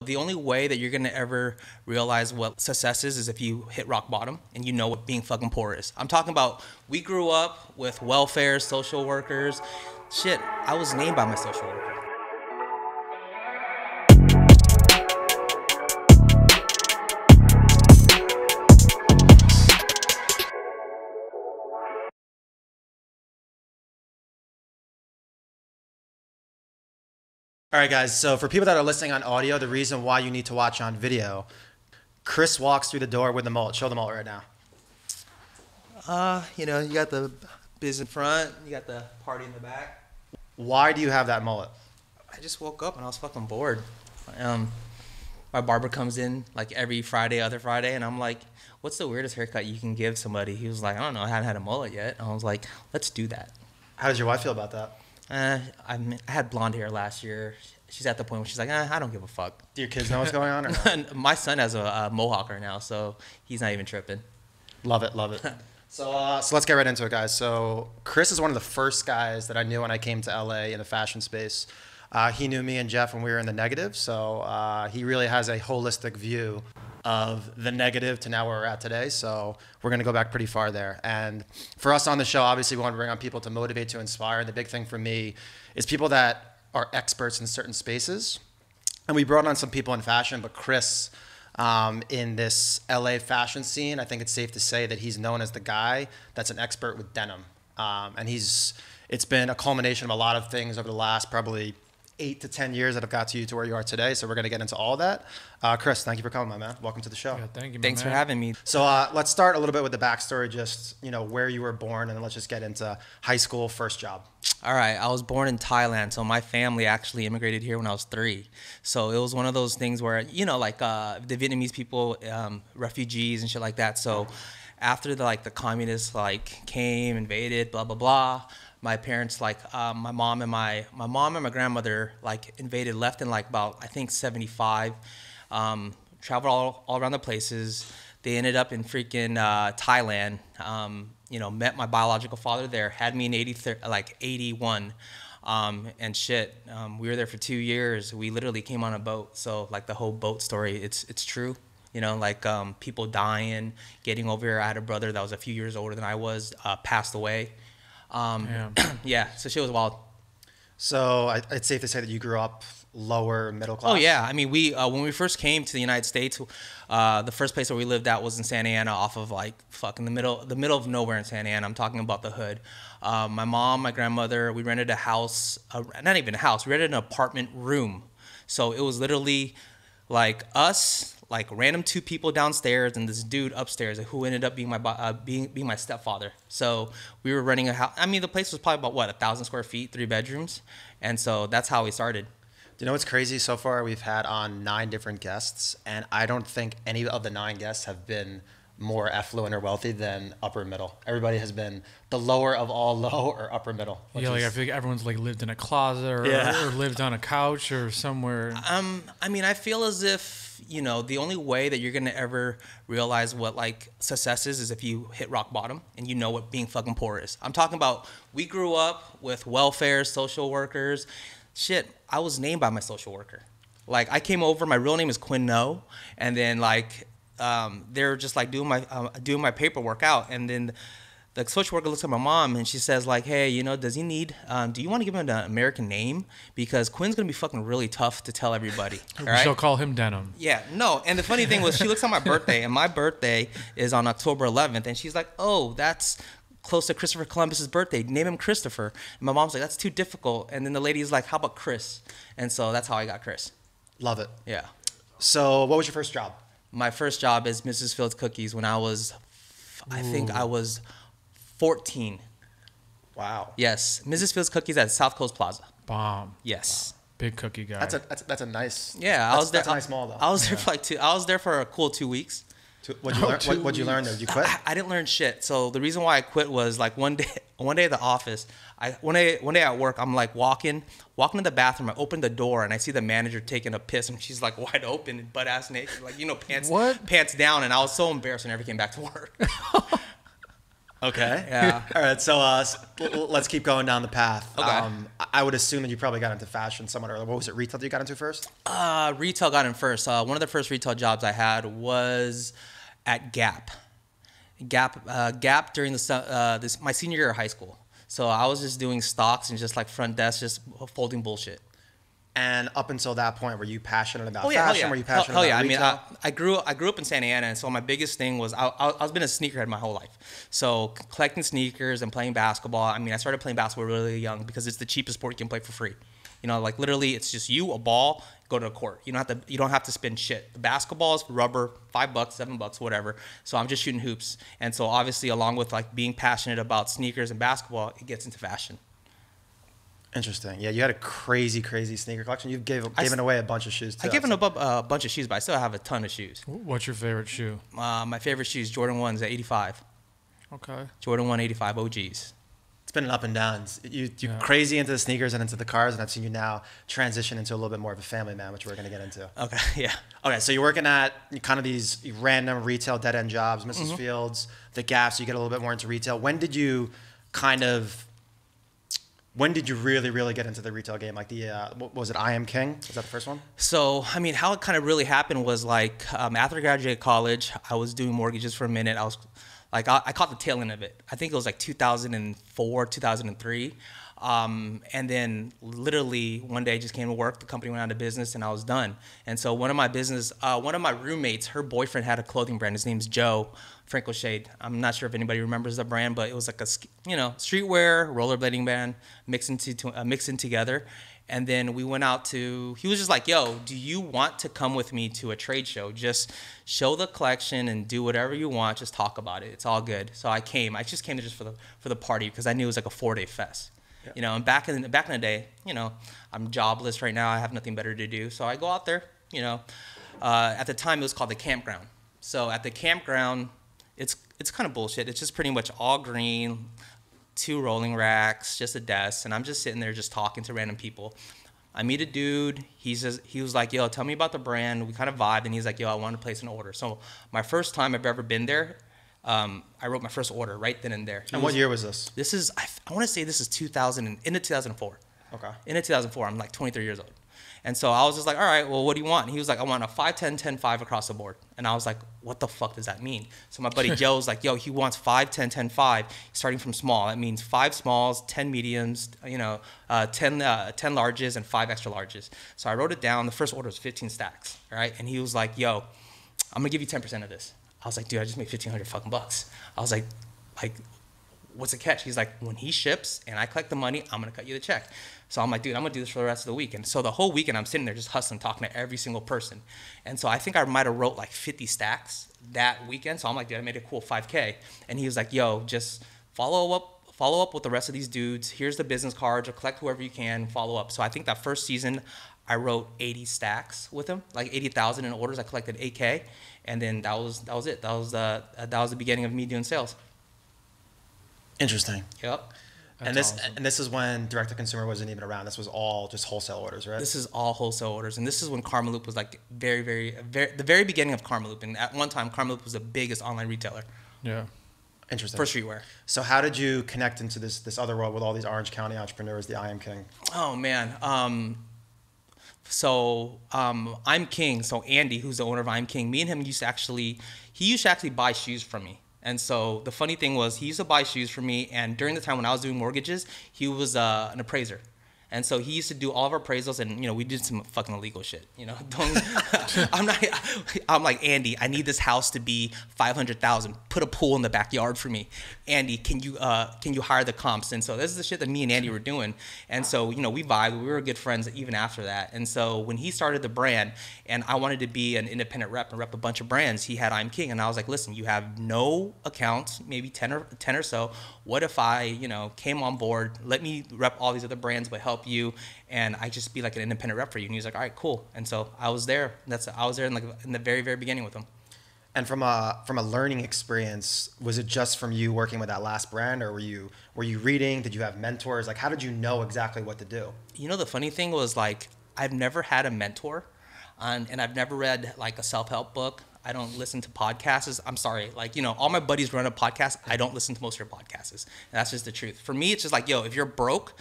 The only way that you're gonna ever realize what success is if you hit rock bottom and you know what being fucking poor is. I'm talking about, we grew up with welfare, social workers. Shit, I was named by my social worker. All right, guys, so for people that are listening on audio, the reason why you need to watch on video, Chris walks through the door with the mullet. Show the mullet right now. You know, you got the biz in front, you got the party in the back. Why do you have that mullet? I just woke up and I was fucking bored. My barber comes in like every Friday, other Friday, and I'm like, what's the weirdest haircut you can give somebody? He was like, I don't know, I haven't had a mullet yet. And I was like, let's do that. How does your wife feel about that? I had blonde hair last year. She's at the point where she's like, I don't give a fuck. Do your kids know what's going on? Or not? My son has a mohawk right now, so he's not even tripping. Love it, love it. So let's get right into it, guys. So Chris is one of the first guys that I knew when I came to LA in the fashion space. He knew me and Jeff when we were in the negative, so he really has a holistic view of the negative to now where we're at today. So we're going to go back pretty far there. And for us on the show, obviously we want to bring on people to motivate, to inspire. And the big thing for me is people that are experts in certain spaces. And we brought on some people in fashion, but Chris, in this LA fashion scene, I think it's safe to say that he's known as the guy that's an expert with denim. And it's been a culmination of a lot of things over the last probably 8 to 10 years that have got you to where you are today. So we're going to get into all that. Chris, thank you for coming, my man. Welcome to the show. Yeah, thank you, Thanks for having me. So let's start a little bit with the backstory, just, you know, where you were born, and then let's just get into high school, first job. All right, I was born in Thailand, so my family actually immigrated here when I was 3. So it was one of those things where, you know, like the Vietnamese people, refugees and shit like that. So after the communists came, invaded, blah blah blah, my parents my mom and my grandmother invaded, left in about I think 75, traveled all around the places. They ended up in freaking Thailand. You know, met my biological father there, had me in 81, and shit. We were there for 2 years. We literally came on a boat. So the whole boat story, it's true. You know, people dying, getting over here. I had a brother that was a few years older than I was, passed away. Yeah, so shit was wild. So it's safe to say that you grew up lower middle class? Oh yeah, I mean when we first came to the United States, the first place where we lived at was in Santa Ana, off of fucking the middle of nowhere in Santa Ana. I'm talking about the hood. My mom, my grandmother, we rented a house, not even a house, we rented an apartment room. So it was literally us, random 2 people downstairs and this dude upstairs who ended up being my stepfather. So we were renting a house. I mean, the place was probably about 1,000 square feet, 3 bedrooms, and so that's how we started. Do you know what's crazy? So far, we've had on 9 different guests, and I don't think any of the 9 guests have been more affluent or wealthy than upper middle. Everybody has been the lower of all low or upper middle. Yeah, I feel like everyone's lived in a closet or lived on a couch or somewhere. I mean, I feel as if, you know, the only way that you're gonna ever realize what success is if you hit rock bottom and you know what being fucking poor is. I'm talking about, we grew up with welfare, social workers. Shit, I was named by my social worker. I came over, my real name is Chris Ngo, and then they're just doing my paperwork out, and then the social worker looks at my mom and she says hey, you know, does he need, do you want to give him an American name? Because Quinn's gonna be fucking really tough to tell everybody. All right? She'll call him Denim. Yeah, no, and the funny thing was, she looks at my birthday, and my birthday is on October 11th, and she's like, oh, that's close to Christopher Columbus's birthday, name him Christopher. And my mom's like, that's too difficult. And then the lady's like, how about Chris? And so that's how I got Chris. Love it. Yeah. So what was your first job? My first job is Mrs. Fields Cookies when I was, I think I was 14. Wow. Yes, Mrs. Fields Cookies at South Coast Plaza. Bomb. Yes. Wow. Big cookie guy. That's a nice. Yeah, I was there. That's a nice mall though. I was there for I was there for a cool 2 weeks. What'd you learn? What'd you learn there? Did you quit? I didn't learn shit. So the reason why I quit was one day at the office, one day at work, I'm walking to the bathroom. I open the door and I see the manager taking a piss, and she's wide open and butt ass naked, pants down. And I was so embarrassed I never came back to work. Okay. Yeah. All right. So let's keep going down the path. Okay. I would assume that you probably got into fashion somewhat early. What was it? Retail that you got into first? Retail got in first. One of the first retail jobs I had was at Gap. Gap during my senior year of high school. So I was just doing stocks and just like front desk, just folding bullshit. And up until that point, were you passionate about yeah, fashion? Were you passionate about retail? I mean, I grew up in Santa Ana, and so my biggest thing was I've been a sneakerhead my whole life. So collecting sneakers and playing basketball. I mean, I started playing basketball really young because it's the cheapest sport you can play for free. You know, like literally, it's just you, a ball, go to a court. You don't have to spend shit. The basketball is rubber, $5, $7, whatever. So I'm just shooting hoops, and so obviously, along with like being passionate about sneakers and basketball, it gets into fashion. Interesting. Yeah, you had a crazy sneaker collection. You've given away a bunch of shoes too. I've given a bunch of shoes, but I still have a ton of shoes. What's your favorite shoe? My favorite shoes, Jordan 1s at 85. Okay. Jordan 1 85 OGs. It's been an up and downs. You're crazy into the sneakers and into the cars, and I've seen you now transition into a little bit more of a family man, which we're going to get into. Okay, yeah. Okay, so you're working at kind of these random retail dead-end jobs, Mrs. Fields, the Gap, so you get a little bit more into retail. When did you really get into the retail game? Like what was it, I Am King? Was that the first one? So, I mean, how it kind of really happened was like after I graduated college, I was doing mortgages for a minute. I caught the tail end of it. I think it was like 2004, 2003. And then literally one day I just came to work. The company went out of business and I was done. And so one of my roommates, her boyfriend had a clothing brand. His name's Joe Franco Shade. I'm not sure if anybody remembers the brand, but it was like a, streetwear, rollerblading brand mixing together. And then we went out he was just like, yo, do you want to come with me to a trade show? Just show the collection and do whatever you want. Just talk about it. It's all good. So I came. I just came just for the party because I knew it was like a 4-day fest. Yeah. And back in the day, I'm jobless right now. I have nothing better to do. So I go out there, at the time it was called the campground. So at the campground, it's kind of bullshit. It's just pretty much all green, 2 rolling racks, just a desk, and I'm just sitting there just talking to random people. I meet a dude. He was like, yo, tell me about the brand. We kind of vibed, and he's like, yo, I want to place an order. So my first time I've ever been there, I wrote my first order right then and there. What year was this? This is, I want to say this is 2004. Okay. Into 2004. I'm like 23 years old. And so I was just like, all right, well, what do you want? And he was like, I want a 5, 10, 10, 5 across the board. And I was like, what the fuck does that mean? So my buddy Joe's like, yo, he wants 5, 10, 10, 5, starting from small. That means 5 smalls, 10 mediums, 10 larges, and 5 extra larges. So I wrote it down. The first order was 15 stacks, all right? And he was like, yo, I'm going to give you 10% of this. I was like, dude, I just made $1,500 fucking bucks. I was like, what's the catch? He's like, when he ships and I collect the money, I'm going to cut you the check. So I'm like, dude, I'm going to do this for the rest of the week. And so the whole weekend, I'm sitting there just hustling, talking to every single person. And so I think I might have wrote like 50 stacks that weekend. So I'm like, dude, I made a cool 5K. And he was like, yo, just follow up with the rest of these dudes. Here's the business cards, or collect whoever you can, follow up. So I think that first season, I wrote 80 stacks with him, like 80,000 in orders. I collected 8K. And then that was it. That was the beginning of me doing sales. Interesting. Yep. And this is when direct to consumer wasn't even around. This was all just wholesale orders, right? This is all wholesale orders, and this is when Karmaloop was like the very beginning of Karmaloop. And at one time, Karmaloop was the biggest online retailer. Yeah. Interesting. For streetwear. So how did you connect into this other world with all these Orange County entrepreneurs, the I Am King? Oh man. I'm King. So Andy, who's the owner of I'm King, me and him used to actually buy shoes from me. And so the funny thing was he used to buy shoes for me, and during the time when I was doing mortgages, he was an appraiser. And so he used to do all of our appraisals, and we did some fucking illegal shit. I'm like, Andy, I need this house to be $500,000. Put a pool in the backyard for me. Andy, can you hire the comps? And so this is the shit that me and Andy were doing. And so we vibed. We were good friends even after that. And so when he started the brand, and I wanted to be an independent rep and rep a bunch of brands, he had I'm King, and I was like, listen, you have no accounts, maybe 10 or so. What if I came on board? Let me rep all these other brands, but help you, and I just be like an independent rep for you. And he was like, all right, cool. And so I was there. I was there in the very, very beginning with him. And from a learning experience, was it just from you working with that last brand, or were you reading? Did you have mentors? Like, how did you know exactly what to do? The funny thing was, like, I've never had a mentor, and I've never read like a self-help book. I don't listen to podcasts. I'm sorry. Like, you know, all my buddies run a podcast. I don't listen to most of their podcasts. And that's just the truth. For me, it's just like, yo, if you're broke,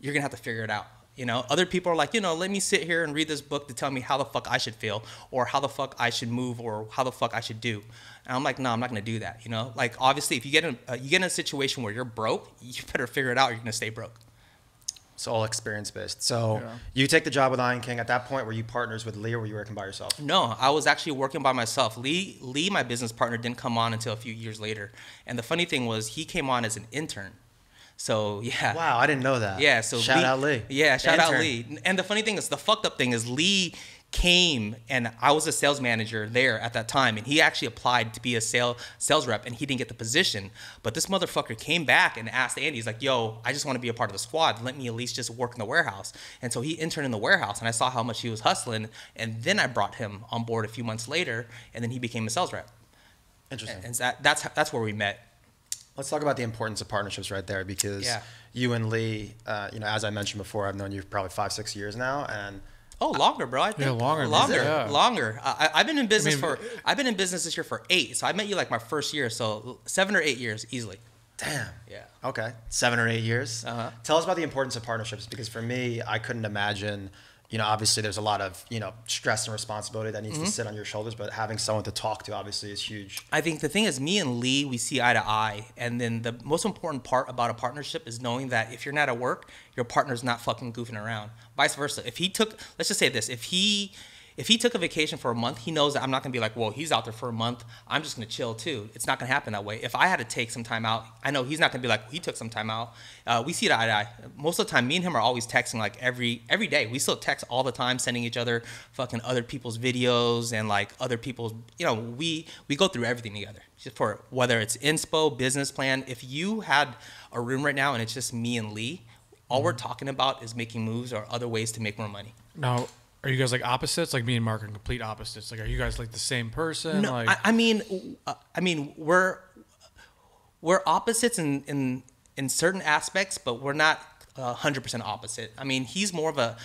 you're going to have to figure it out. You know, other people are like, you know, let me sit here and read this book to tell me how the fuck I should feel or how the fuck I should move or how the fuck I should do. And I'm like, no, I'm not going to do that. You know, like, obviously, if you get in a situation where you're broke, you better figure it out or you're going to stay broke. It's all experience based. So you take the job with Iron King. At that point, were you partners with Lee or were you working by yourself? No, I was actually working by myself. Lee, my business partner, didn't come on until a few years later. And the funny thing was he came on as an intern. So, yeah. Wow, I didn't know that. Yeah, so shout out Lee. Yeah, shout out Lee. And the funny thing is, the fucked up thing is Lee came and I was a sales manager there at that time, and he actually applied to be a sales rep, and he didn't get the position. But this motherfucker came back and asked Andy, he's like, yo, I just want to be a part of the squad. Let me at least just work in the warehouse. And so he interned in the warehouse, and I saw how much he was hustling, and then I brought him on board a few months later, and then he became a sales rep. Interesting. And that's where we met. Let's talk about the importance of partnerships right there, because you and Lee, you know, as I mentioned before, I've known you for probably 5-6 years now, and longer, bro. I think. Yeah, longer. Longer. I've been in business I've been in business this year for 8. So I met you like my first year, so 7 or 8 years easily. Damn. Yeah. Okay. 7 or 8 years. Uh-huh. Tell us about the importance of partnerships, because for me, I couldn't imagine. You know, obviously there's a lot of, you know, stress and responsibility that needs to sit on your shoulders, but having someone to talk to obviously is huge. I think the thing is, me and Lee, we see eye to eye. And then the most important part about a partnership is knowing that if you're not at work, your partner's not fucking goofing around. Vice versa. If he took, let's just say this, if he took a vacation for a month, he knows that I'm not going to be like, well, he's out there for a month, I'm just going to chill too. It's not going to happen that way. If I had to take some time out, I know he's not going to be like, well, he took some time out. We see it eye to eye. Most of the time, me and him are always texting like every day. We still text all the time, sending each other fucking other people's videos and like other people's, you know, we go through everything together. Just for whether it's inspo, business plan. If you had a room right now and it's just me and Lee, all we're talking about is making moves or other ways to make more money. Now, are you guys like opposites? Like me and Mark are complete opposites. Like, are you guys like the same person? No, like, I mean, we're opposites in certain aspects, but we're not 100% opposite. I mean, he's more of a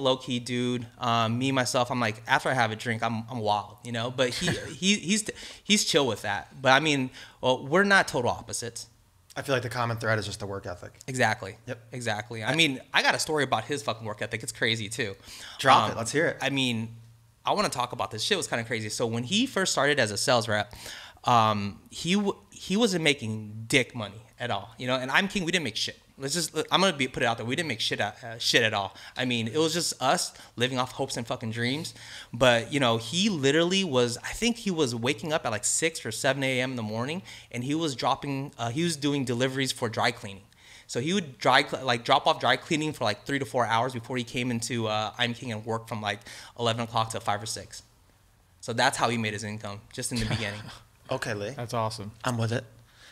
low key dude. Me myself, I'm like, after I have a drink, I'm wild, you know. But he's chill with that. But I mean, well, we're not total opposites. I feel like the common thread is just the work ethic. Exactly. Yep. Exactly. I mean, I got a story about his fucking work ethic. It's crazy too. Drop it. Let's hear it. I mean, I want to talk about this. Shit was kind of crazy. So when he first started as a sales rep, he wasn't making dick money at all. You know, and I'm King, we didn't make shit. I'm gonna put it out there. We didn't make shit at all. I mean, it was just us living off hopes and fucking dreams. But you know, he literally was. I think he was waking up at like 6 or 7 a.m. in the morning, and he was doing deliveries for dry cleaning. So he would drop off dry cleaning for like 3 to 4 hours before he came into I'm King and worked from like 11 o'clock to 5 or 6. So that's how he made his income, just in the beginning. Okay, Lee. that's awesome. I'm with it.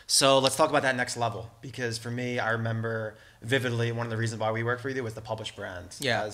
So let's talk about that next level, because for me, I remember vividly one of the reasons why we worked for you was the published brand. Yeah.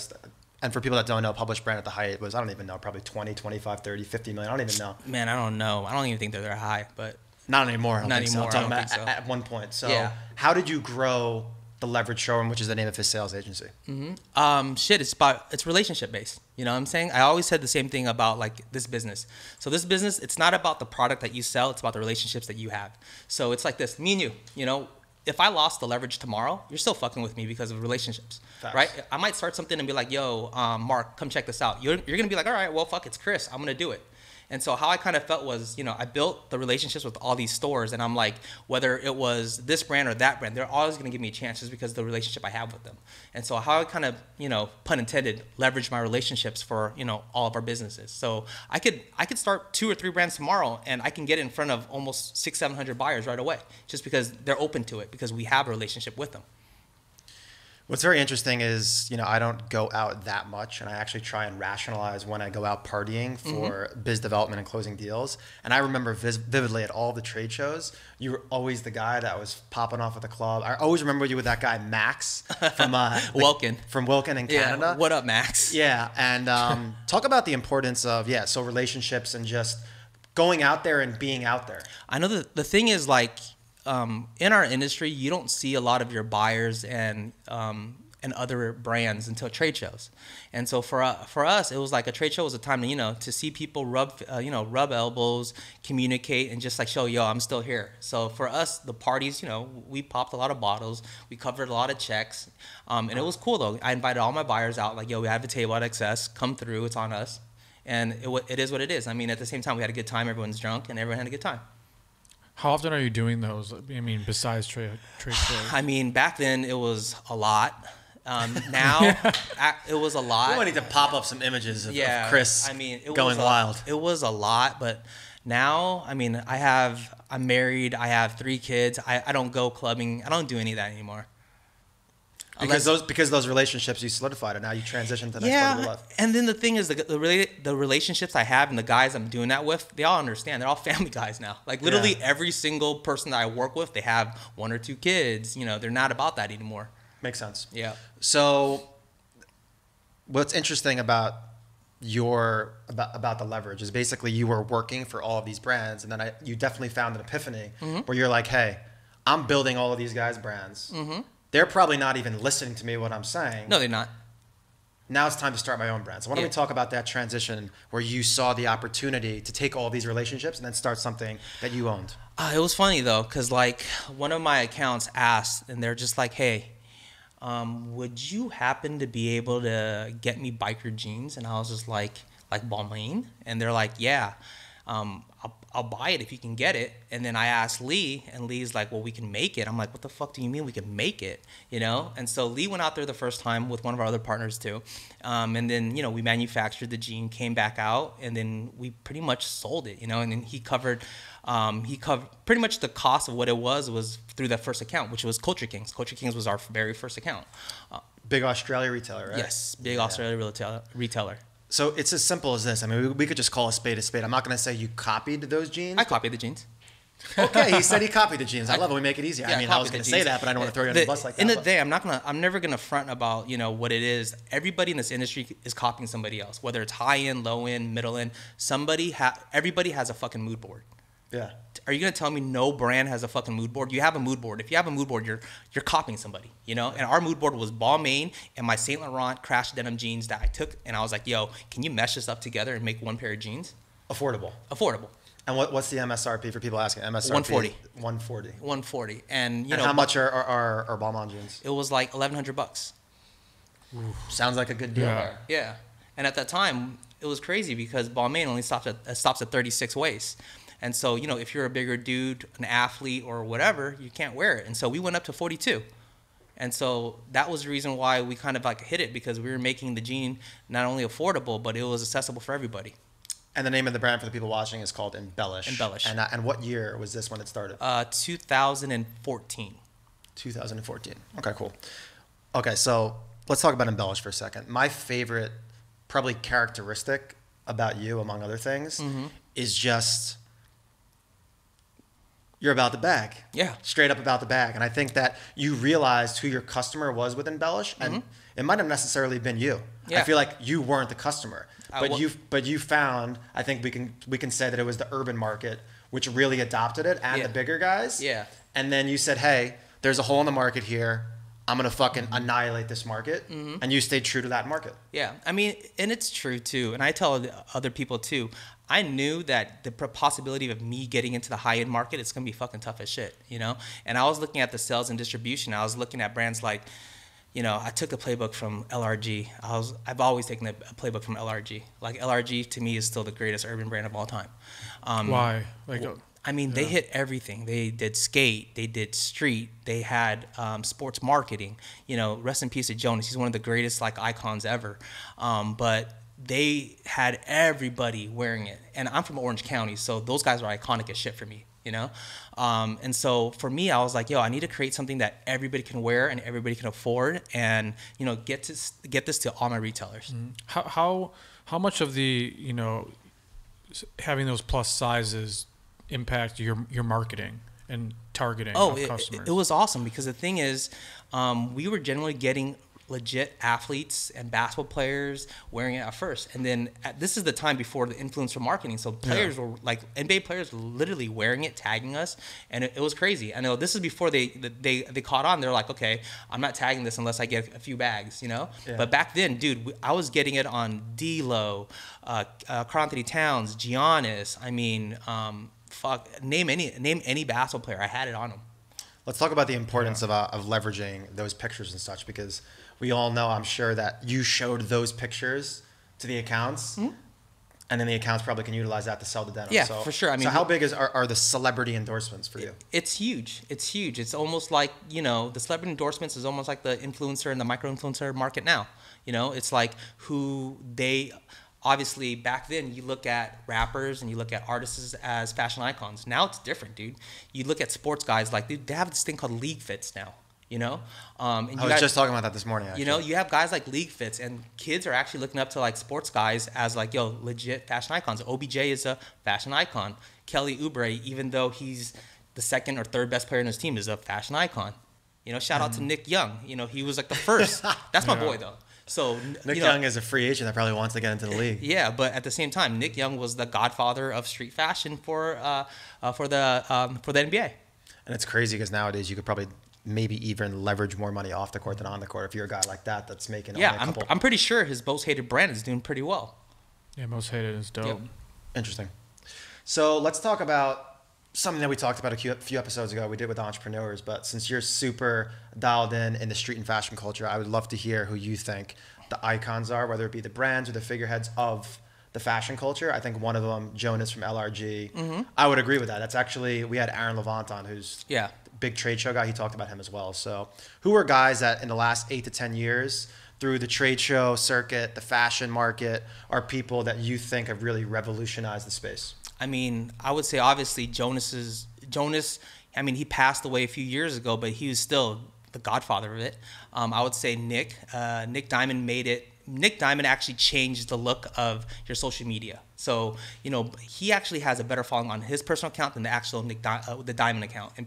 And for people that don't know, published brand at the height was, I don't even know, probably 20, 25, 30, 50 million. I don't even know. Man, I don't know. I don't even think they're that high, but not anymore. Not anymore. I'm talking about at one point. So how did you grow the Leverage Showroom, which is the name of his sales agency? It's relationship based. You know what I'm saying? I always said the same thing about like this business. So this business, it's not about the product that you sell, it's about the relationships that you have. So it's like this, me and you know, if I lost the leverage tomorrow, you're still fucking with me because of relationships, right? I might start something and be like, yo, Mark, come check this out. You're going to be like, all right, well, fuck, it's Chris. I'm going to do it. And so how I kind of felt was, you know, I built the relationships with all these stores, and I'm like, whether it was this brand or that brand, they're always going to give me chances because of the relationship I have with them. And so how I kind of, you know, pun intended, leverage my relationships for, you know, all of our businesses. So I could start 2 or 3 brands tomorrow, and I can get in front of almost 600-700 buyers right away, just because they're open to it, because we have a relationship with them. What's very interesting is, you know, I don't go out that much, and I actually try and rationalize when I go out partying for biz development and closing deals. And I remember vividly at all the trade shows, you were always the guy that was popping off at the club. I always remember you with that guy, Max, from Wilkin. From Wilkin in Canada. Yeah, what up, Max? Yeah, and talk about the importance of, so relationships and just going out there and being out there. I know the thing is, like, in our industry, you don't see a lot of your buyers and and other brands until trade shows. And so for us, it was like a trade show was a time to, to see people rub elbows, communicate, and just like show, yo, I'm still here. So for us, the parties, we popped a lot of bottles, we covered a lot of checks, and it was cool though. I invited all my buyers out, like, yo, we have a table at XS, come through, it's on us. And it is what it is. I mean, at the same time, we had a good time, everyone's drunk, and everyone had a good time. How often are you doing those? I mean, besides trade shows? I mean, back then it was a lot. Now it was a lot. We might need to pop up some images of Chris going wild. It was a lot, but now, I mean, I'm married. I have 3 kids. I don't go clubbing. I don't do any of that anymore. Because those relationships you solidified, and now you transition to the next part of your life. And then the thing is, the relationships I have and the guys I'm doing that with, they all understand. They're all family guys now. Like literally every single person that I work with, they have 1 or 2 kids. They're not about that anymore. Makes sense. Yeah. So, what's interesting about about the leverage is basically you were working for all of these brands, and then you definitely found an epiphany where you're like, hey, I'm building all of these guys' brands. Mm-hmm. They're probably not even listening to me what I'm saying. No, they're not. Now it's time to start my own brand. So why don't we talk about that transition where you saw the opportunity to take all these relationships and then start something that you owned? It was funny though, because like one of my accounts asked, and they're just like, hey, would you happen to be able to get me biker jeans? And I was just like Balmain? And they're like, yeah. I'll buy it if you can get it. And then I asked Lee, and Lee's like, well, we can make it. I'm like, what the fuck do you mean we can make it? And so Lee went out there the first time with one of our other partners too. And then, we manufactured the jean, came back out, and then we pretty much sold it, and then he covered pretty much the cost of what it was through that first account, which was Culture Kings. Culture Kings was our very first account. Big Australia retailer, right? Yes, big Australia retailer. So it's as simple as this. I mean, we could just call a spade. I'm not going to say you copied those jeans. I copied the jeans. Okay, he said he copied the jeans. I love it. We make it easy. Yeah, I was going to say that, but I don't want to throw you under the bus like that. In the day, I'm never gonna front about what it is. Everybody in this industry is copying somebody else, whether it's high end, low end, middle end. Everybody has a fucking mood board. Yeah. Are you gonna tell me no brand has a fucking mood board? You have a mood board. If you have a mood board, you're copying somebody, And our mood board was Balmain and my Saint Laurent crash denim jeans that I took, and I was like, yo, can you mesh this up together and make one pair of jeans? Affordable. And what's the MSRP for people asking? MSRP 140. And how much are Balmain jeans? It was like $1,100. Sounds like a good deal. Yeah. And at that time, it was crazy because Balmain only stops at 36 waist. And so, if you're a bigger dude, an athlete or whatever, you can't wear it. And so we went up to 42. And so that was the reason why we kind of like hit it, because we were making the jean not only affordable, but it was accessible for everybody. And the name of the brand for the people watching is called Embellish. And what year was this when it started? 2014. 2014. Okay, cool. Okay, so let's talk about Embellish for a second. My favorite probably characteristic about you, among other things, is just... you're about the bag. Yeah. Straight up about the bag. And I think that you realized who your customer was with Embellish, and it might have necessarily been you. Yeah. I feel like you weren't the customer, but you found, I think we can say that it was the urban market which really adopted it, and the bigger guys. Yeah. And then you said, hey, there's a hole in the market here. I'm going to fucking annihilate this market. And you stayed true to that market. Yeah. I mean, and it's true too. And I tell other people too, I knew that the possibility of me getting into the high-end market, it's going to be fucking tough as shit, And I was looking at the sales and distribution. I was looking at brands like, I took the playbook from LRG. I've always taken a playbook from LRG. Like, LRG to me is still the greatest urban brand of all time. Why? They hit everything. They did skate. They did street. They had sports marketing. Rest in peace to Jonas. He's one of the greatest icons ever. But they had everybody wearing it. And I'm from Orange County, so those guys are iconic as shit for me, And so for me, I was like, yo, I need to create something that everybody can wear and everybody can afford, and, get this to all my retailers. How much of the, having those plus sizes impact your marketing and targeting of customers? It was awesome, because the thing is, we were generally getting legit athletes and basketball players wearing it at first. And then this is the time before the influencer marketing. So players were like, NBA players were literally wearing it, tagging us. And it was crazy. I know this is before they caught on. They're like, okay, I'm not tagging this unless I get a few bags, you know? Yeah. But back then, dude, I was getting it on D-Lo, Karl Anthony Towns, Giannis. I mean, name any basketball player. I had it on them. Let's talk about the importance of leveraging those pictures and such, because we all know, I'm sure, that you showed those pictures to the accounts, and then the accounts probably can utilize that to sell the denim. Yeah, for sure. I mean, so how big are the celebrity endorsements for you? It's huge. It's huge. It's almost like, you know, the celebrity endorsements is almost like the influencer and the micro-influencer market now. You know, it's like who they... Obviously, back then, you look at rappers and you look at artists as fashion icons. Now it's different, dude. You look at sports guys, like, dude, they have this thing called league fits now, you know? And I was just talking about that this morning, actually. You know, you have guys like league fits, and kids are actually looking up to, like, sports guys as, like, yo, legit fashion icons. OBJ is a fashion icon. Kelly Oubre, even though he's the second or third best player in his team, is a fashion icon. You know, shout out to Nick Young. You know, he was, like, the first. That's my boy, though. So Nick Young is a free agent that probably wants to get into the league. Yeah, but at the same time, Nick Young was the godfather of street fashion for the NBA. And it's crazy because nowadays you could probably maybe even leverage more money off the court than on the court if you're a guy like that that's making only a couple. I'm pretty sure his most hated brand is doing pretty well. Yeah, most hated is dope. Yep. Interesting. So let's talk about something that we talked about a few episodes ago. We did with entrepreneurs, but since you're super dialed in the street and fashion culture, I would love to hear who you think the icons are, whether it be the brands or the figureheads of the fashion culture. I think one of them, Jonas from LRG, I would agree with that. That's actually, we had Aaron Levant on, who's a big trade show guy. He talked about him as well. So who are guys that in the last 8 to 10 years through the trade show circuit, the fashion market, are people that you think have really revolutionized the space? I mean, I would say obviously Jonas, I mean, he passed away a few years ago, but he was still the godfather of it. I would say Nick Diamond made it. Nick Diamond actually changed the look of your social media. So, you know, he actually has a better following on his personal account than the actual the Diamond account. And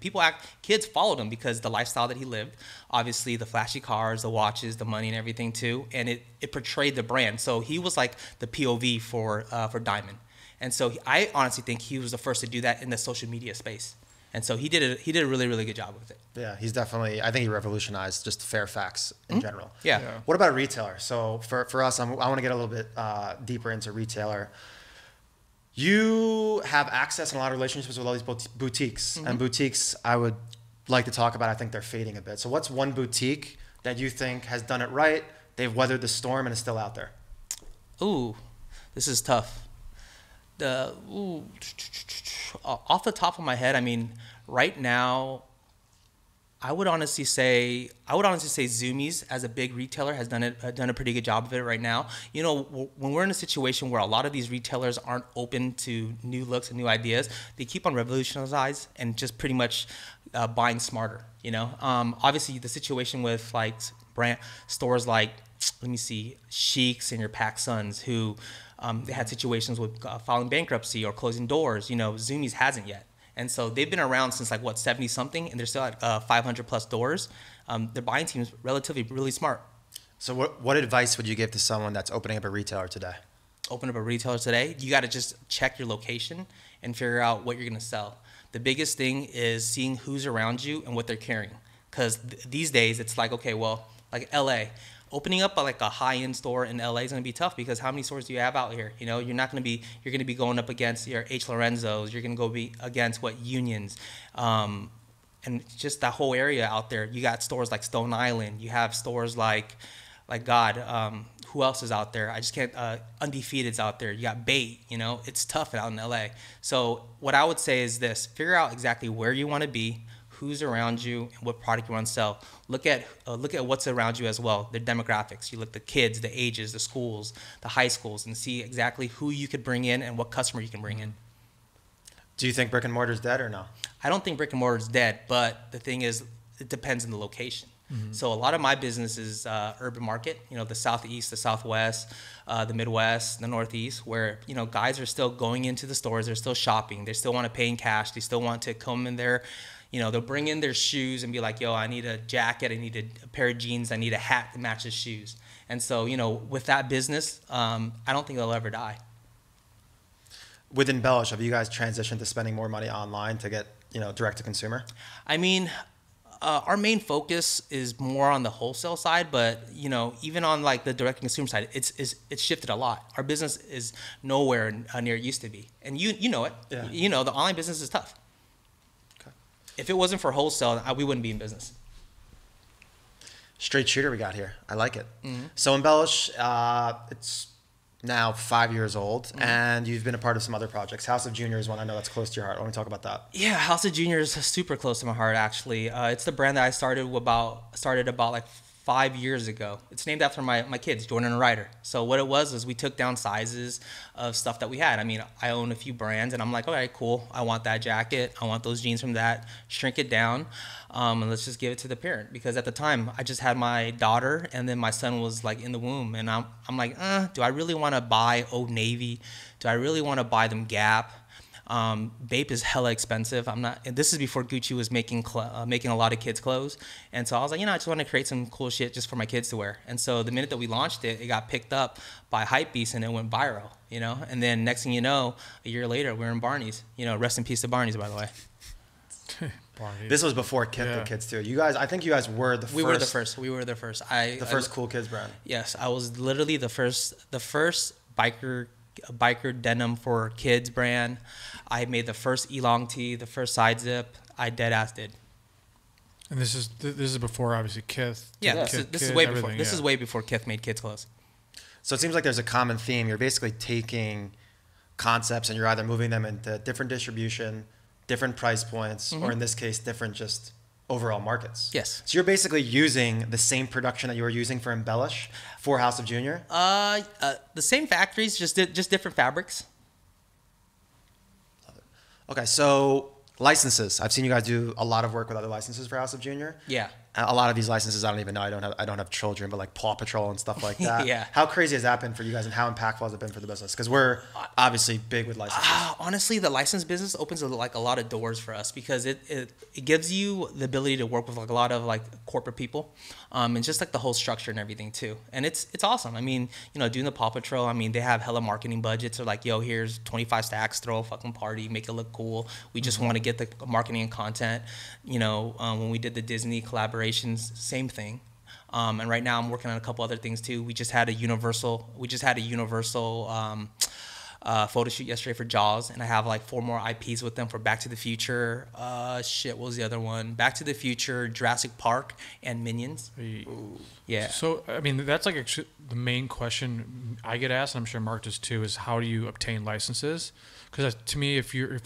kids followed him because the lifestyle that he lived, obviously the flashy cars, the watches, the money and everything too. And it portrayed the brand. So he was like the POV for Diamond. And so I honestly think he was the first to do that in the social media space. And so he did a really, really good job with it. Yeah, he's definitely, I think he revolutionized just Fairfax in general. Yeah. What about retailer? So for us, I want to get a little bit deeper into retailer. You have access and a lot of relationships with all these boutiques. And boutiques, I would like to talk about, I think they're fading a bit. So what's one boutique that you think has done it right, they've weathered the storm, and is still out there? Ooh, this is tough. Off the top of my head, I mean, right now, I would honestly say Zumiez as a big retailer has done a pretty good job of it right now. You know, when we're in a situation where a lot of these retailers aren't open to new looks and new ideas, they keep on revolutionizing and just pretty much buying smarter. You know, obviously the situation with like brand stores like, let me see, Sheiks and your PacSuns who. They had situations with filing bankruptcy or closing doors. You know, Zumiez hasn't yet. And so they've been around since like, 70-something, and they're still at 500-plus doors. Their buying team is relatively really smart. So what advice would you give to someone that's opening up a retailer today? Open up a retailer today, you got to just check your location and figure out what you're going to sell. The biggest thing is seeing who's around you and what they're carrying. Because these days, it's like, okay, well, like L.A., opening up like a high-end store in LA is going to be tough because how many stores do you have out here? You know, you're going to be going up against your H. Lorenzo's. You're going to go be against Unions, and just that whole area out there. You got stores like Stone Island. You have stores like who else is out there? I just can't. Undefeated's out there. You got Bait. You know, it's tough out in LA. So what I would say is this: figure out exactly where you want to be, who's around you, and what product you want to sell. Look at what's around you as well, the demographics. You look at the kids, the ages, the schools, the high schools, and see exactly who you could bring in and what customer you can bring in. Do you think brick and mortar is dead or no? I don't think brick and mortar is dead, but the thing is, it depends on the location. So a lot of my business is urban market, you know, the Southeast, the Southwest, the Midwest, the Northeast, where, you know, guys are still going into the stores, they're still shopping, they still want to pay in cash, they still want to come in there, You know, they'll bring in their shoes and be like, yo, I need a jacket, I need a pair of jeans, I need a hat that matches shoes. And so, you know, with that business, I don't think it'll ever die. With Embellish, have you guys transitioned to spending more money online to get, you know, direct to consumer? I mean, our main focus is more on the wholesale side, but you know, even on like the direct consumer side, it's shifted a lot. Our business is nowhere near it used to be, and you know it. Yeah. You know, the online business is tough. Okay. If it wasn't for wholesale, we wouldn't be in business. Straight shooter we got here. I like it. So Embellish, it's now 5 years old, and you've been a part of some other projects. House of Junior is one I know that's close to your heart. I want to talk about that. Yeah, House of Junior is super close to my heart, actually. It's the brand that I started about like 5 years ago. It's named after my kids, Jordan and Ryder. So what it was is we took down sizes of stuff that we had. I mean, I own a few brands, and I'm like, all right, cool. I want that jacket. I want those jeans from that. Shrink it down, and let's just give it to the parent. Because at the time, I just had my daughter, and then my son was like in the womb, and I'm like, do I really want to buy Old Navy? Do I really want to buy them Gap? Bape is hella expensive. I'm not. This is before Gucci was making a lot of kids' clothes, and so I was like, you know, I just want to create some cool shit just for my kids to wear. And so the minute that we launched it, it got picked up by Hypebeast and it went viral. You know, and then next thing you know, a year later, we're in Barney's. You know, rest in peace to Barney's, by the way. This was before Kith the Kids too. You guys, I think you guys were the first. We were the first. We were the first. The first cool kids brand. Yes, I was literally the first biker denim for kids brand. I made the first Elong tee, the first side zip. I dead ass did. And this is before obviously Kith. Yeah, this is way before. This is way before Kith made kids clothes. So it seems like there's a common theme. You're basically taking concepts and you're either moving them into different distribution, different price points, or in this case, different just overall markets. Yes. So you're basically using the same production that you were using for Embellish for House of Junior? The same factories, just different fabrics. Love it. Okay, so licenses. I've seen you guys do a lot of work with other licenses for House of Junior. Yeah. A lot of these licenses I don't even know. I don't have children, but like Paw Patrol and stuff like that. Yeah. How crazy has that been for you guys, and how impactful has it been for the business? Because we're obviously big with licenses. Honestly, the license business opens like a lot of doors for us because it gives you the ability to work with like a lot of like corporate people, and just like the whole structure and everything too. And it's awesome. I mean, you know, doing the Paw Patrol. I mean, they have hella marketing budgets. They're like, yo, here's 25 stacks, throw a fucking party, make it look cool. We just want to get the marketing and content. You know, when we did the Disney collaborations, same thing. And right now I'm working on a couple other things too. We just had a Universal photo shoot yesterday for Jaws, and I have like 4 more IPs with them for Back to the Future. What was the other one? Back to the Future, Jurassic Park, and Minions. Ooh. Yeah. So I mean, that's like actually the main question I get asked, and I'm sure Mark does too, is how do you obtain licenses? Because to me, if you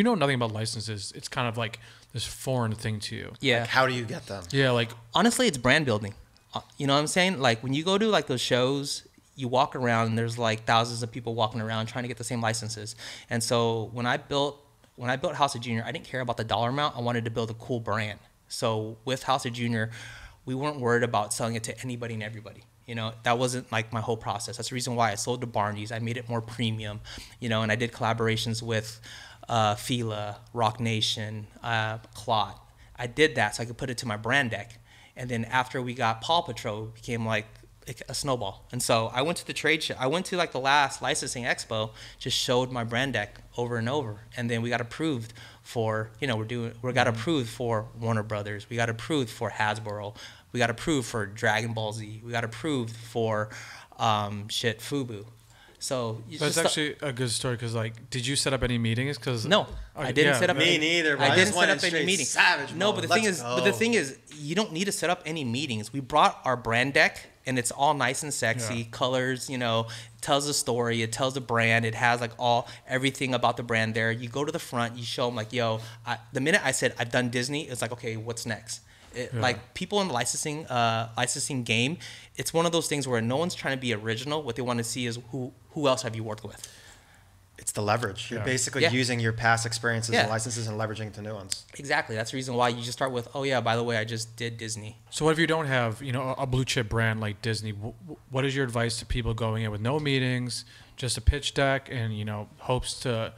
know nothing about licenses, it's kind of like this foreign thing to you. Yeah. Like, how do you get them? Yeah, like honestly, it's brand building. You know what I'm saying? Like when you go to like those shows, you walk around and there's like thousands of people walking around trying to get the same licenses. And so when I built House of Junior, I didn't care about the dollar amount. I wanted to build a cool brand. So with House of Junior, we weren't worried about selling it to anybody and everybody. You know, that wasn't like my whole process. That's the reason why I sold to Barney's. I made it more premium, you know, and I did collaborations with Fila, Rock Nation, Clot. I did that so I could put it to my brand deck. And then after we got Paw Patrol, it became like a snowball. And so I went to the trade show. I went to like the last licensing expo, just showed my brand deck over and over. And then we got approved for, you know, we got approved for Warner Brothers. We got approved for Hasbro. We got approved for Dragon Ball Z. We got approved for FUBU. So that's actually a good story because, like, did you set up any meetings? Because no, I didn't set up. Me neither. I didn't set up any meetings. Savage no, but the thing is, you don't need to set up any meetings. We brought our brand deck, and it's all nice and sexy colors. You know, it tells a story. It tells a brand. It has like everything about the brand there. You go to the front. You show them like, yo. The minute I said I've done Disney, it's like, okay, what's next? Like people in the licensing game, it's one of those things where no one's trying to be original. What they want to see is who else have you worked with? It's the leverage. You're basically using your past experiences and licenses and leveraging to new ones. Exactly. That's the reason why you just start with, oh yeah, by the way, I just did Disney. So what if you don't have, you know, a blue chip brand like Disney? What is your advice to people going in with no meetings, just a pitch deck, and, you know, hopes to,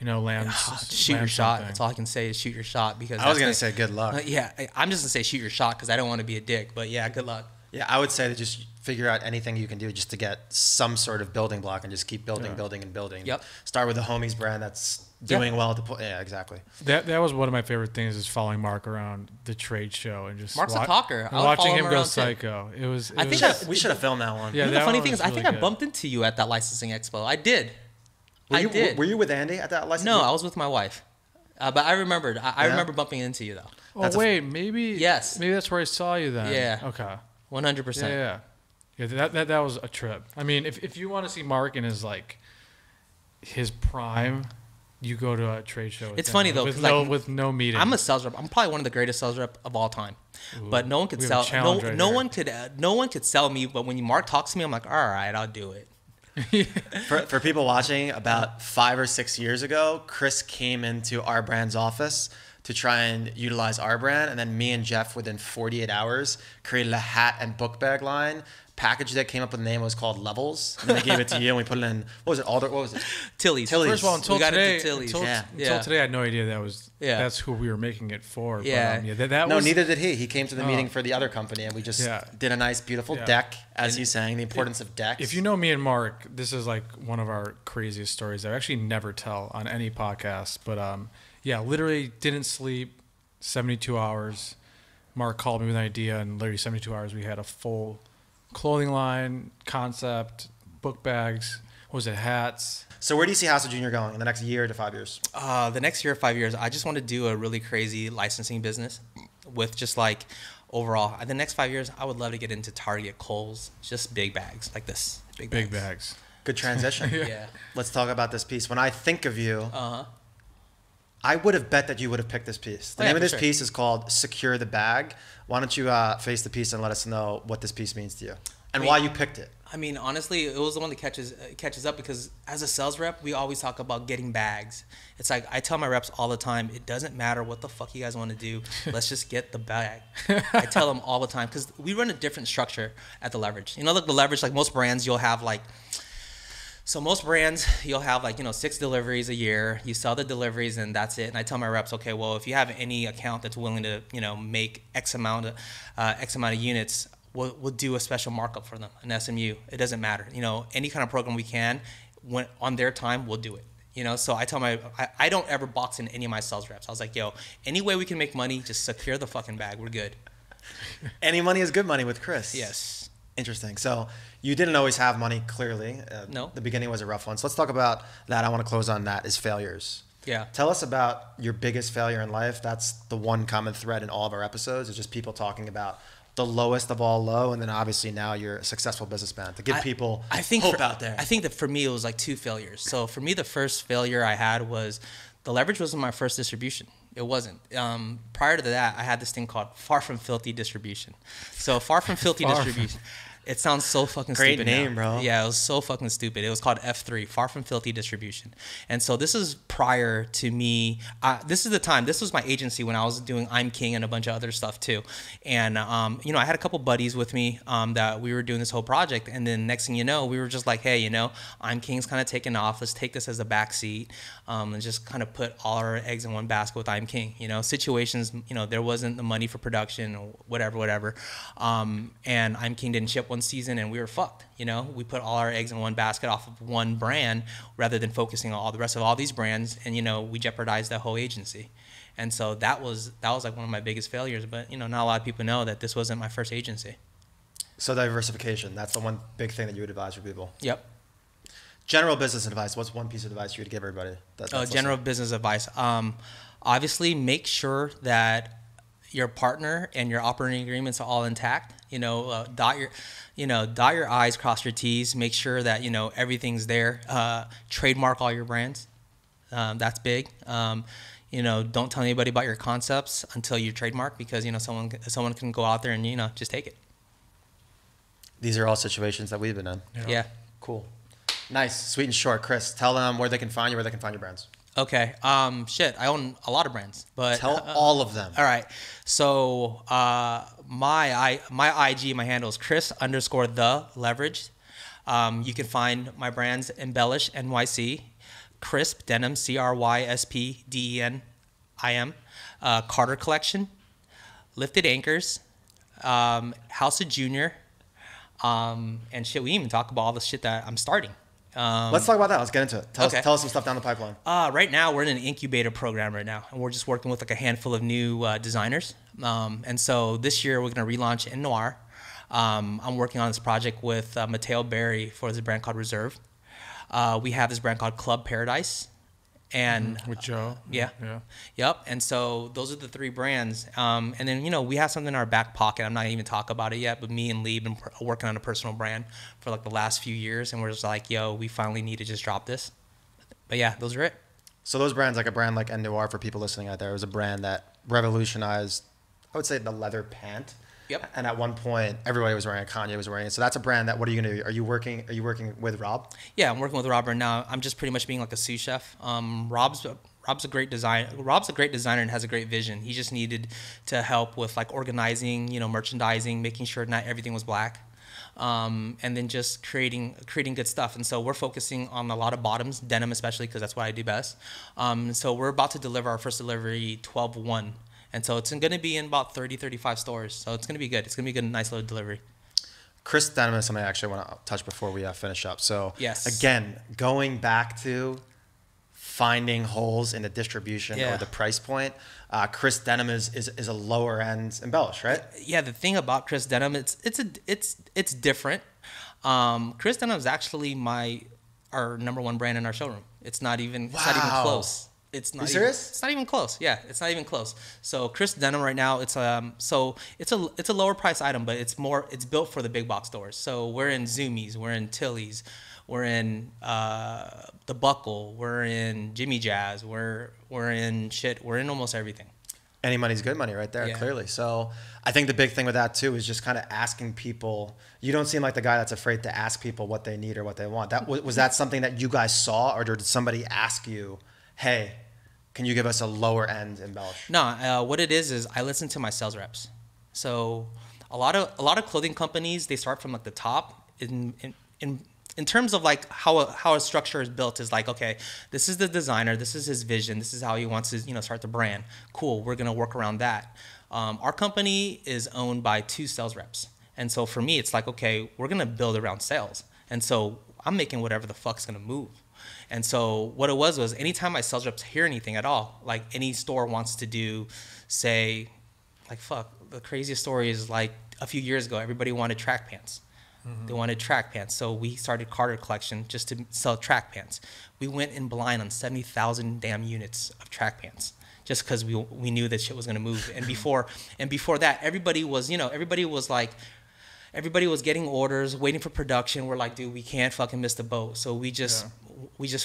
lands. Shoot your land shot. something. That's all I can say is shoot your shot, because I was going to say good luck. yeah, I'm just gonna say shoot your shot because I don't want to be a dick. But yeah, good luck. Yeah, I would say to just figure out anything you can do just to get some sort of building block and just keep building, building, and building. Yep. Start with the homies brand that's doing well at the point. Yeah, exactly. That was one of my favorite things, is following Mark around the trade show and just Mark's a talker. I would watching follow him him go around, too. psycho. It was. I think was, We should have filmed that one. Yeah, You know, the that funny one thing was is, I think really I good. bumped into you at that licensing expo. I did. Were you, I did. Were you with Andy at that license? No, I was with my wife. But I remembered. I remember bumping into you though. Oh wait, maybe. Yes. Maybe that's where I saw you then. Yeah. Okay. 100%. Yeah. That was a trip. I mean, if you want to see Mark in his prime, you go to a trade show. It's funny though, with 'cause, with no meeting. I'm a sales rep. I'm probably one of the greatest sales rep of all time. Ooh, But no one could we have a sell. challenge right No here. one could sell me. But when Mark talks to me, I'm like, all right, I'll do it. For people watching, about 5 or 6 years ago, Chris came into our brand's office to try and utilize our brand, and then me and Jeff, within 48 hours, created a hat and book bag line. Package that came up with the name was called Levels, and they gave it to you, and we put it in. What was it? What was it? Tilly's. Tilly's. First of all, until We got today, into Tilly's. until today, I had no idea that's who we were making it for. Yeah. But, that No, was, neither did he. He came to the meeting for the other company, and we just Yeah. did a nice, beautiful Yeah. deck, as you sang, the importance of decks. If you know me and Mark, this is like one of our craziest stories. I actually never tell on any podcast, but yeah, literally didn't sleep 72 hours. Mark called me with an idea, and literally 72 hours we had a full clothing line, concept, book bags, what was it, hats. So where do you see Hassel Jr. going in the next year to 5 years? The next year, 5 years, I just want to do a really crazy licensing business with just like overall. The next 5 years, I would love to get into Target, Kohl's, just big bags like this. Big bags. Good transition. Yeah. Let's talk about this piece. When I think of you, I would have bet that you would have picked this piece. The name of this piece is called Secure the Bag. Why don't you face the piece and let us know what this piece means to you and why you picked it? I mean, honestly, it was the one that catches up, because as a sales rep, we always talk about getting bags. It's like I tell my reps all the time, it doesn't matter what the fuck you guys want to do. Let's just get the bag. I tell them all the time, because we run a different structure at the Leverage. You know, look, the Leverage, like most brands, you'll have like, so most brands, you'll have like, 6 deliveries a year. You sell the deliveries and that's it. And I tell my reps, okay, well, if you have any account that's willing to, make X amount of units, we'll do a special markup for them, an SMU. It doesn't matter. Any kind of program we can, when on their time, we'll do it. So I tell I don't ever box in any of my sales reps. I was like, yo, any way we can make money, just secure the fucking bag. We're good. Any money is good money with Chris. Yes. Interesting. So you didn't always have money, clearly. No. The beginning was a rough one. So let's talk about that. I want to close on that, is failures. Yeah. Tell us about your biggest failure in life. That's the one common thread in all of our episodes. It's just people talking about the lowest of all low, and then obviously now you're a successful businessman to give people hope out there. I think that for me, it was like 2 failures. So for me, the first failure I had was the Leverage wasn't my first distribution. It wasn't. Prior to that, I had this thing called Far From Filthy Distribution. So Far From Filthy Distribution. It sounds so fucking Great stupid name, now. bro. Yeah, it was so fucking stupid. It was called F3, Far From Filthy Distribution. And so this is prior to me. This is the time. This was my agency when I was doing I'm King and a bunch of other stuff too. And, I had a couple buddies with me that we were doing this whole project. And then next thing you know, we were just like, hey, I'm King's kind of taking off. Let's take this as a backseat and just kind of put all our eggs in one basket with I'm King. Situations, there wasn't the money for production or whatever. And I'm King didn't ship one season and we were fucked. We put all our eggs in one basket off of one brand rather than focusing on all the rest of all these brands, and we jeopardized the whole agency. And so that was like one of my biggest failures. But not a lot of people know that this wasn't my first agency. So diversification, that's the one big thing that you would advise for people. Yep. General business advice. What's one piece of advice you would give everybody? General business advice. Obviously, make sure that your partner and your operating agreements are all intact. Dot your I's, cross your T's. Make sure that everything's there. Trademark all your brands. That's big. Don't tell anybody about your concepts until you trademark, because someone can go out there and just take it. These are all situations that we've been in. Yeah. Cool. Nice, sweet and short. Chris, tell them where they can find you, where they can find your brands. Okay. I own a lot of brands, but tell all of them. All right. So my IG, my handle is Chris_the Leverage. You can find my brands Embellish NYC, Crisp Denim, CRYSPDENIM, Carter Collection, Lifted Anchors, House of Junior, and shit. We didn't even talk about all the shit that I'm starting. Let's talk about that. Let's get into it. Tell us some stuff down the pipeline. Right now, we're in an incubator program right now, and we're just working with like a handful of new designers. And so this year, we're going to relaunch In Noir. I'm working on this project with Mateo Berry for this brand called Reserve. We have this brand called Club Paradise. And with Joe. Yeah. Yep. And so those are the 3 brands. And then, we have something in our back pocket. I'm not even talking about it yet, but me and Lee have been working on a personal brand for like the last few years. And we're just like, yo, we finally need to just drop this. But yeah, those are it. So those brands, like a brand like Noir, for people listening out there, was a brand that revolutionized, I would say, the leather pant. Yep. And at one point, everybody was wearing it. Kanye was wearing it. So that's a brand that, what are you going to do? Are you working with Rob? Yeah, I'm working with Rob right now. I'm just pretty much being like a sous chef. Rob's a great designer. Rob's a great designer and has a great vision. He just needed to help with like organizing, merchandising, making sure not everything was black. And then just creating good stuff. And so we're focusing on a lot of bottoms, denim especially, because that's what I do best. So we're about to deliver our first delivery 12/1. And so it's going to be in about 30, 35 stores. So it's going to be good. It's going to be a good, nice little delivery. Chris Denim is something I actually want to touch before we finish up. So yes. Again, going back to finding holes in the distribution or the price point, Chris Denim is a lower end embellish, right? Yeah, the thing about Chris Denim, it's different. Chris Denim is actually our number 1 brand in our showroom. It's not even close. It's not. Are you serious? It's not even close. Yeah, it's not even close. So Chris Denim right now, it's a lower price item, but it's built for the big box stores. So we're in Zoomies, we're in Tilly's, we're in the Buckle, we're in Jimmy Jazz, we're in almost everything. Any money's good money right there, clearly. So I think the big thing with that too is just kind of asking people. You don't seem like the guy that's afraid to ask people what they need or what they want. Was that something that you guys saw, or did somebody ask you, hey, can you give us a lower end embellish? No, what it is I listen to my sales reps. So a lot of clothing companies, they start from like the top in terms of like how a structure is built is like, okay, this is the designer, this is his vision, this is how he wants to start the brand. Cool, we're gonna work around that. Our company is owned by 2 sales reps. And so for me, it's like, okay, we're gonna build around sales. And so I'm making whatever the fuck's gonna move. And so what it was anytime my sales reps hear anything at all, like any store wants to do, say, like, fuck, the craziest story is like a few years ago, everybody wanted track pants. Mm-hmm. They wanted track pants. So we started Carter Collection just to sell track pants. We went in blind on 70,000 damn units of track pants just because we knew that shit was going to move. And before that, everybody was getting orders, waiting for production. We're like, dude, we can't fucking miss the boat. So we just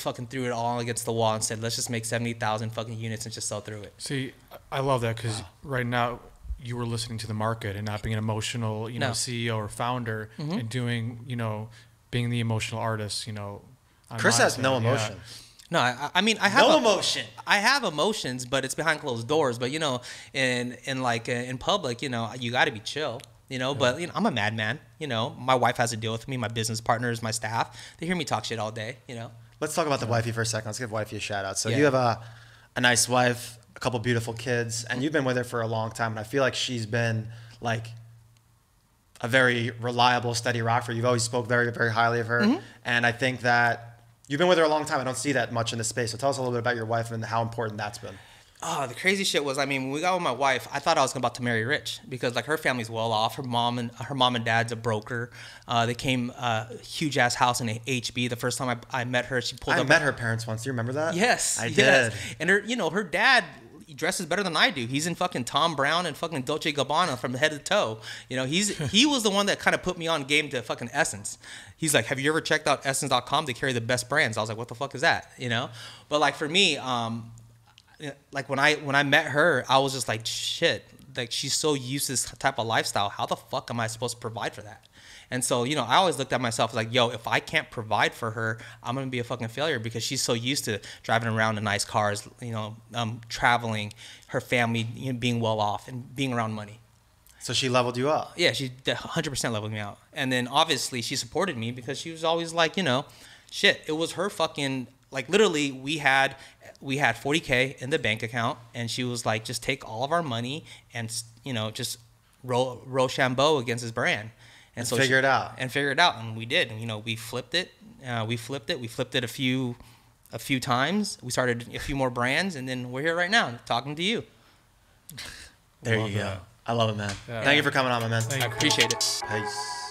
fucking threw it all against the wall and said, let's just make 70,000 fucking units and just sell through it. See, I love that because right now you were listening to the market and not being an emotional, CEO or founder and doing, being the emotional artist, Chris has no emotion. No, I mean, I have emotion. I have emotions, but it's behind closed doors. But in public, you got to be chill. But I'm a madman. My wife has to deal with me, my business partners, my staff. They hear me talk shit all day. Let's talk about the wifey for a second. Let's give wifey a shout out. So you have a nice wife, a couple beautiful kids, and you've been with her for a long time. And I feel like she's been like a very reliable, steady rock for you. You've always spoke very, very highly of her. Mm-hmm. And I think that you've been with her a long time. I don't see that much in this space. So tell us a little bit about your wife and how important that's been. Oh, the crazy shit was, when we got with my wife, I thought I was about to marry rich because like her family's well off. Her mom and dad's a broker. They came huge ass house in HB. The first time I met her, she pulled up. I met her parents once. Do you remember that? Yes, I did. And her dad dresses better than I do. He's in fucking Tom Brown and fucking Dolce & Gabbana from head to toe. He was the one that kind of put me on game to fucking Essence. He's like, have you ever checked out Essence.com? They carry the best brands. I was like, what the fuck is that? But like for me, like when I met her, I was just like, shit, like she's so used to this type of lifestyle. How the fuck am I supposed to provide for that? And so, I always looked at myself like, yo, if I can't provide for her, I'm going to be a fucking failure because she's so used to driving around in nice cars, traveling, her family being well off and being around money. So she leveled you up? Yeah, she 100% leveled me out. And then obviously she supported me because she was always like, shit, it was her fucking like literally we had 40K in the bank account, and she was like, just take all of our money and, you know, just Rochambeau against his brand. And so figure it out. And figure it out. And we did. And, you know, we flipped it. We flipped it a few times. We started a few more brands, and then we're here right now talking to you. There you go. I love it, man. Yeah. Thank you for coming on, my man. I appreciate it. Peace.